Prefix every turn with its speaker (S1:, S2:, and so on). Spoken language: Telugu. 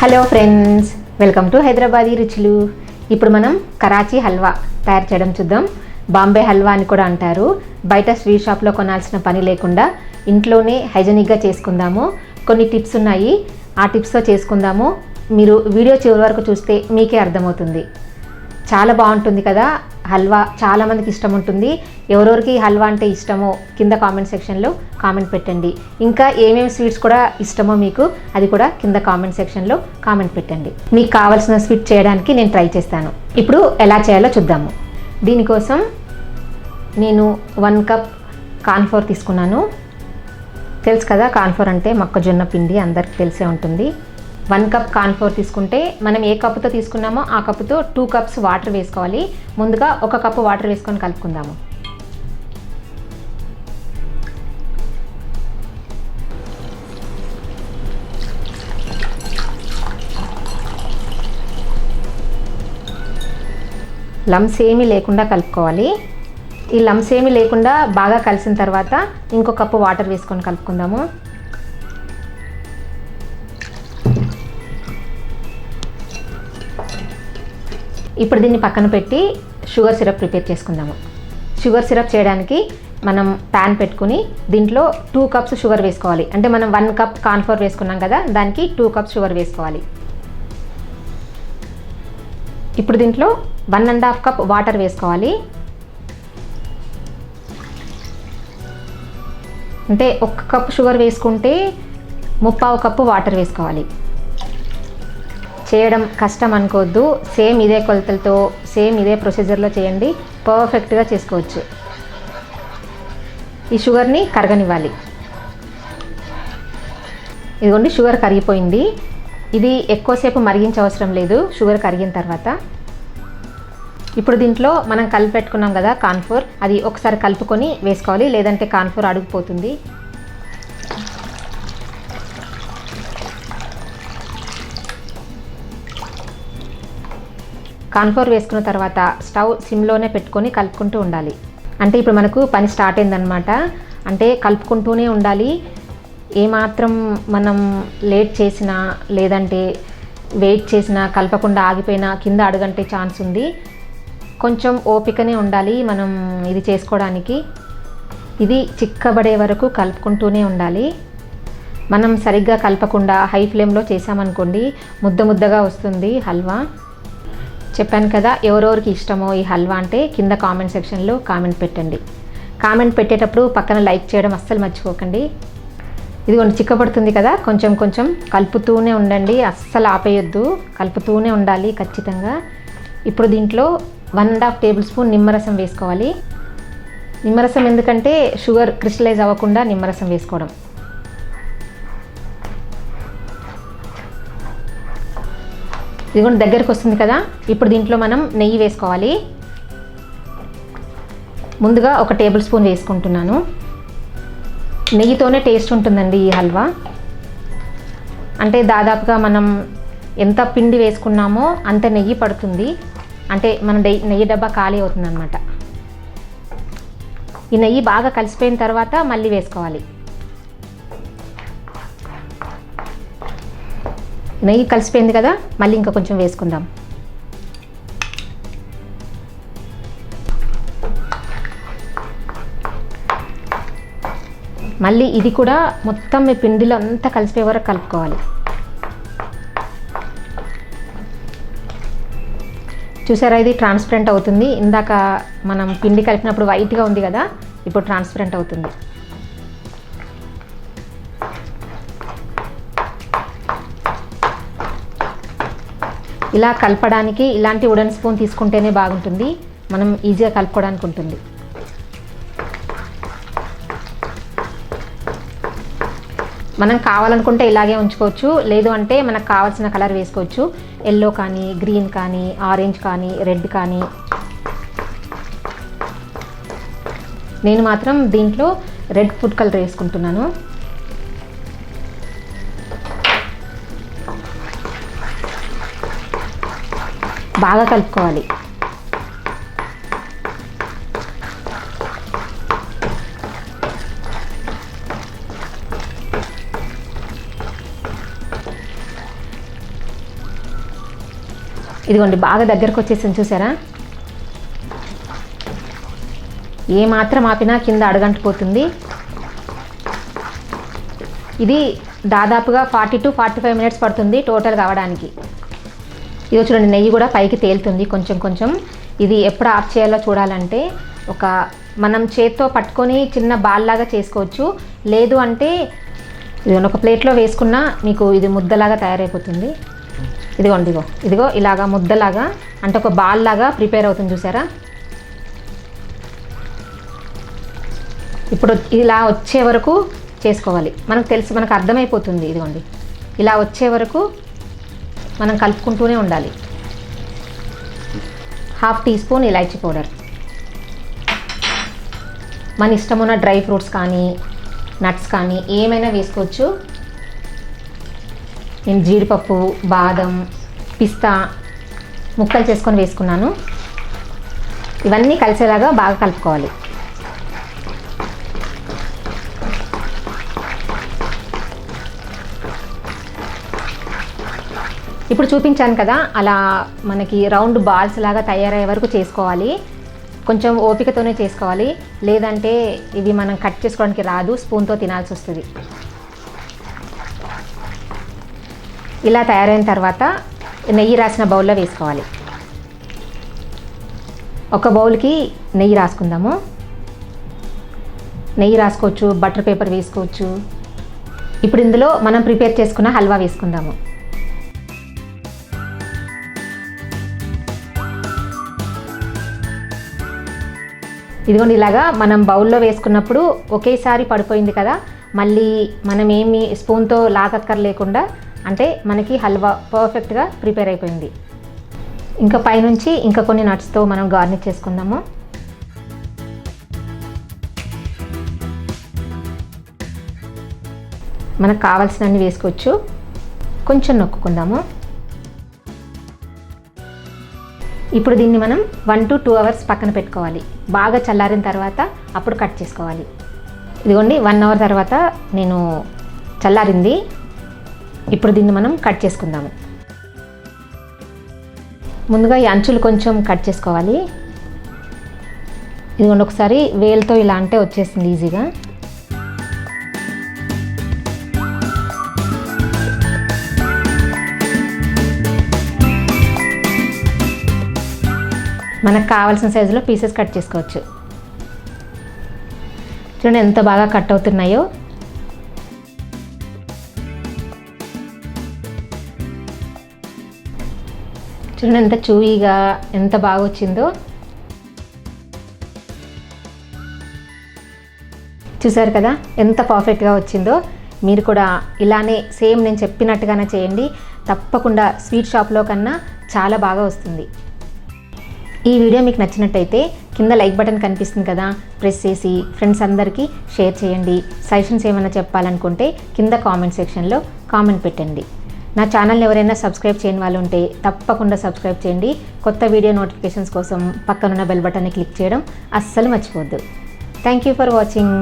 S1: Hello friends, welcome to Hyderabadi రుచులు. ఇప్పుడు మనం కరాచీ హల్వా తయారు చేయడం చూద్దాం. బాంబే హల్వా అని కూడా అంటారు. బయట స్వీట్ షాప్లో కొనాల్సిన పని లేకుండా ఇంట్లోనే హైజెనిక్గా చేసుకుందాము. కొన్ని టిప్స్ ఉన్నాయి, ఆ టిప్స్తో చేసుకుందాము. మీరు వీడియో చివరి వరకు చూస్తే మీకే అర్థమవుతుంది. చాలా బాగుంటుంది కదా హల్వా, చాలామందికి ఇష్టం ఉంటుంది. ఎవరెవరికి హల్వా అంటే ఇష్టమో కింద కామెంట్ సెక్షన్లో కామెంట్ పెట్టండి. ఇంకా ఏమేమి స్వీట్స్ కూడా ఇష్టమో మీకు అది కూడా కింద కామెంట్ సెక్షన్లో కామెంట్ పెట్టండి. మీకు కావాల్సిన స్వీట్ చేయడానికి నేను ట్రై చేస్తాను. ఇప్పుడు ఎలా చేయాలో చూద్దాము. దీనికోసం నేను 1 కప్ కార్న్ఫ్లోర్ తీసుకున్నాను. తెలుసు కదా, కార్న్ఫ్లోర్ అంటే మొక్కజొన్న పిండి, అందరికీ తెలిసే ఉంటుంది. 1 కప్ కార్న్ఫ్లోర్ తీసుకుంటే మనం ఏ కప్పుతో తీసుకున్నామో ఆ కప్పుతో 2 కప్స్ వాటర్ వేసుకోవాలి. ముందుగా 1 కప్పు వాటర్ వేసుకొని కలుపుకుందాము. లమ్స్ ఏమీ లేకుండా కలుపుకోవాలి. ఈ లమ్స్ ఏమీ లేకుండా బాగా కలిసిన తర్వాత ఇంకో కప్పు వాటర్ వేసుకొని కలుపుకుందాము. ఇప్పుడు దీన్ని పక్కన పెట్టి షుగర్ సిరప్ ప్రిపేర్ చేసుకుందాము. షుగర్ సిరప్ చేయడానికి మనం ప్యాన్ పెట్టుకుని దీంట్లో 2 కప్స్ షుగర్ వేసుకోవాలి. అంటే మనం 1 కప్ కార్న్ఫ్లోర్ వేసుకున్నాం కదా, దానికి 2 కప్స్ షుగర్ వేసుకోవాలి. ఇప్పుడు దీంట్లో 1.5 కప్ వాటర్ వేసుకోవాలి. అంటే 1 కప్ షుగర్ వేసుకుంటే 3/4 కప్పు వాటర్ వేసుకోవాలి. చేయడం కష్టం అనుకోవద్దు, సేమ్ ఇదే కొలతలతో సేమ్ ఇదే ప్రొసీజర్లో చేయండి, పర్ఫెక్ట్గా చేసుకోవచ్చు. ఈ షుగర్ని కరగనివ్వాలి. ఇదిగోండి, షుగర్ కరిగిపోయింది. ఇది ఎక్కువసేపు మరిగించే అవసరం లేదు షుగర్ కరిగిన తర్వాత. ఇప్పుడు దీంట్లో మనం కలిపి పెట్టుకున్నాం కదా కార్న్ఫ్లోర్, అది ఒకసారి కలుపుకొని వేసుకోవాలి, లేదంటే కార్న్ఫ్లోర్ అడుగుపోతుంది. కార్న్ఫ్లోర్ వేసుకున్న తర్వాత స్టవ్ సిమ్లోనే పెట్టుకొని కలుపుకుంటూ ఉండాలి. అంటే ఇప్పుడు మనకు పని స్టార్ట్ అయిందనమాట. అంటే కలుపుకుంటూనే ఉండాలి. ఏమాత్రం మనం లేట్ చేసినా లేదంటే వెయిట్ చేసినా కలపకుండా ఆగిపోయినా కింద అడుగంటే ఛాన్స్ ఉంది. కొంచెం ఓపికనే ఉండాలి మనం ఇది చేసుకోవడానికి. ఇది చిక్కబడే వరకు కలుపుకుంటూనే ఉండాలి. మనం సరిగ్గా కలపకుండా హై ఫ్లేమ్లో చేసామనుకోండి ముద్ద ముద్దగా వస్తుంది హల్వా. చెప్పాను కదా, ఎవరెవరికి ఇష్టమో ఈ హల్వా అంటే కింద కామెంట్ సెక్షన్లో కామెంట్ పెట్టండి. కామెంట్ పెట్టేటప్పుడు పక్కన లైక్ చేయడం అస్సలు మర్చిపోకండి. ఇదిగోండి, చిక్కబడుతుంది కదా, కొంచెం కొంచెం కలుపుతూనే ఉండండి, అస్సలు ఆపేయొద్దు, కలుపుతూనే ఉండాలి ఖచ్చితంగా. ఇప్పుడు దీంట్లో 1.5 టేబుల్ స్పూన్ నిమ్మరసం వేసుకోవాలి. నిమ్మరసం ఎందుకంటే షుగర్ క్రిస్టలైజ్ అవ్వకుండా నిమ్మరసం వేసుకోవడం. ఇదిగోండి, దగ్గరికి వస్తుంది కదా. ఇప్పుడు దీంట్లో మనం నెయ్యి వేసుకోవాలి. ముందుగా 1 టేబుల్ స్పూన్ వేసుకుంటున్నాను. నెయ్యితోనే టేస్ట్ ఉంటుందండి ఈ హల్వా. అంటే దాదాపుగా మనం ఎంత పిండి వేసుకున్నామో అంత నెయ్యి పడుతుంది. అంటే మన నెయ్యి డబ్బా ఖాళీ అవుతుంది అన్నమాట. ఈ నెయ్యి బాగా కలిసిపోయిన తర్వాత మళ్ళీ వేసుకోవాలి. నెయ్యి కలిసిపోయింది కదా, మళ్ళీ ఇంకా కొంచెం వేసుకుందాం. మళ్ళీ ఇది కూడా మొత్తం మీ పిండిలో అంతా కలిసిపోయే వరకు కలుపుకోవాలి. చూసారా, ఇది ట్రాన్స్పరెంట్ అవుతుంది. ఇందాక మనం పిండి కలిపినప్పుడు వైట్గా ఉంది కదా, ఇప్పుడు ట్రాన్స్పరెంట్ అవుతుంది. ఇలా కలపడానికి ఇలాంటి వుడెన్ స్పూన్ తీసుకుంటేనే బాగుంటుంది, మనం ఈజీగా కలుపుకోవడానికి ఉంటుంది. మనం కావాలనుకుంటే ఇలాగే ఉంచుకోవచ్చు, లేదు అంటే మనకు కావాల్సిన కలర్ వేసుకోవచ్చు. ఎల్లో కానీ, గ్రీన్ కానీ, ఆరెంజ్ కానీ, రెడ్ కానీ. నేను మాత్రం దీంట్లో రెడ్ ఫుడ్ కలర్ వేసుకుంటున్నాను. బాగా కలుపుకోవాలి. ఇదిగోండి బాగా దగ్గరకు వచ్చేసింది చూసారా. ఏ మాత్రం ఆపినా కింద అడగంటిపోతుంది. ఇది దాదాపుగా 40 to 45 minutes పడుతుంది టోటల్ కావడానికి. ఇది చూడండి నెయ్యి కూడా పైకి తేలుతుంది కొంచెం కొంచెం. ఇది ఎప్పుడు ఆఫ్ చేయాలో చూడాలంటే మనం చేత్తో పట్టుకొని చిన్న బాల్ లాగా చేసుకోవచ్చు. లేదు అంటే ఇది ఒక ప్లేట్లో వేసుకున్నా మీకు ఇది ముద్దలాగా తయారైపోతుంది. ఇదిగో ఇలాగా ముద్దలాగా అంటే ఒక బాల్ లాగా ప్రిపేర్ అవుతుంది చూసారా. ఇప్పుడు ఇలా వచ్చే వరకు చేసుకోవాలి. మనకు అర్థమైపోతుంది. ఇదిగోండి ఇలా వచ్చే వరకు మనం కలుపుకుంటూనే ఉండాలి. 1/2 teaspoon ఇలాచీ పౌడర్. మన ఇష్టమున్న డ్రై ఫ్రూట్స్ కానీ నట్స్ కానీ ఏమైనా వేసుకోవచ్చు. నేను జీడిపప్పు, బాదం, పిస్తా ముక్కలు చేసుకొని వేసుకున్నాను. ఇవన్నీ కలిసేలాగా బాగా కలుపుకోవాలి. ఇప్పుడు చూపించాను కదా, అలా మనకి రౌండ్ బాల్స్ లాగా తయారయ్యే వరకు చేసుకోవాలి. కొంచెం ఓపికతోనే చేసుకోవాలి, లేదంటే ఇవి మనం కట్ చేసుకోవడానికి రాదు, స్పూన్తో తినాల్సి వస్తుంది. ఇలా తయారైన తర్వాత నెయ్యి రాసిన బౌల్లో వేసుకోవాలి. ఒక బౌల్కి నెయ్యి రాసుకుందాము. నెయ్యి రాసుకోవచ్చు, బటర్ పేపర్ వేసుకోవచ్చు. ఇప్పుడు ఇందులో మనం ప్రిపేర్ చేసుకున్న హల్వా వేసుకుందాము. ఇదిగోండి ఇలాగా మనం బౌల్లో వేసుకున్నప్పుడు ఒకేసారి పడిపోయింది కదా, మళ్ళీ మనం ఏమి స్పూన్తో లాగక్కర్లేకుండా అంటే మనకి హల్వా పర్ఫెక్ట్గా ప్రిపేర్ అయిపోయింది. ఇంకా పైనుంచి ఇంకా కొన్ని నట్స్తో మనం గార్నిష్ చేసుకుందాము. మనకు కావాల్సినన్ని వేసుకోవచ్చు. కొంచెం నొక్కుందాము. ఇప్పుడు దీన్ని మనం 1 to 2 hours పక్కన పెట్టుకోవాలి. బాగా చల్లారిన తర్వాత అప్పుడు కట్ చేసుకోవాలి. ఇదిగోండి 1 hour తర్వాత నేను చల్లారింది. ఇప్పుడు దీన్ని మనం కట్ చేసుకుందాము. ముందుగా ఈ అంచులు కొంచెం కట్ చేసుకోవాలి. ఇదిగోండి ఒకసారి వేలుతో ఇలా అంటే వచ్చేసింది ఈజీగా. మనకు కావాల్సిన సైజులో పీసెస్ కట్ చేసుకోవచ్చు. చూడండి ఎంత బాగా కట్ అవుతున్నాయో. చూడండి ఎంత చూయిగా ఎంత బాగా వచ్చిందో. చూసారు కదా ఎంత పర్ఫెక్ట్గా వచ్చిందో. మీరు కూడా ఇలానే సేమ్ నేను చెప్పినట్టుగానే చేయండి. తప్పకుండా స్వీట్ షాప్లో కన్నా చాలా బాగా వస్తుంది. ఈ వీడియో మీకు నచ్చినట్టయితే కింద లైక్ బటన్ కనిపిస్తుంది కదా, ప్రెస్ చేసి ఫ్రెండ్స్ అందరికీ షేర్ చేయండి. సజెషన్స్ ఏమైనా చెప్పాలనుకుంటే కింద కామెంట్ సెక్షన్లో కామెంట్ పెట్టండి. నా ఛానల్ని ఎవరైనా సబ్స్క్రైబ్ చేయని వాళ్ళు ఉంటే తప్పకుండా సబ్స్క్రైబ్ చేయండి. కొత్త వీడియో నోటిఫికేషన్స్ కోసం పక్కనున్న బెల్ బటన్ని క్లిక్ చేయడం అస్సలు మర్చిపోవద్దు. Thank you for watching.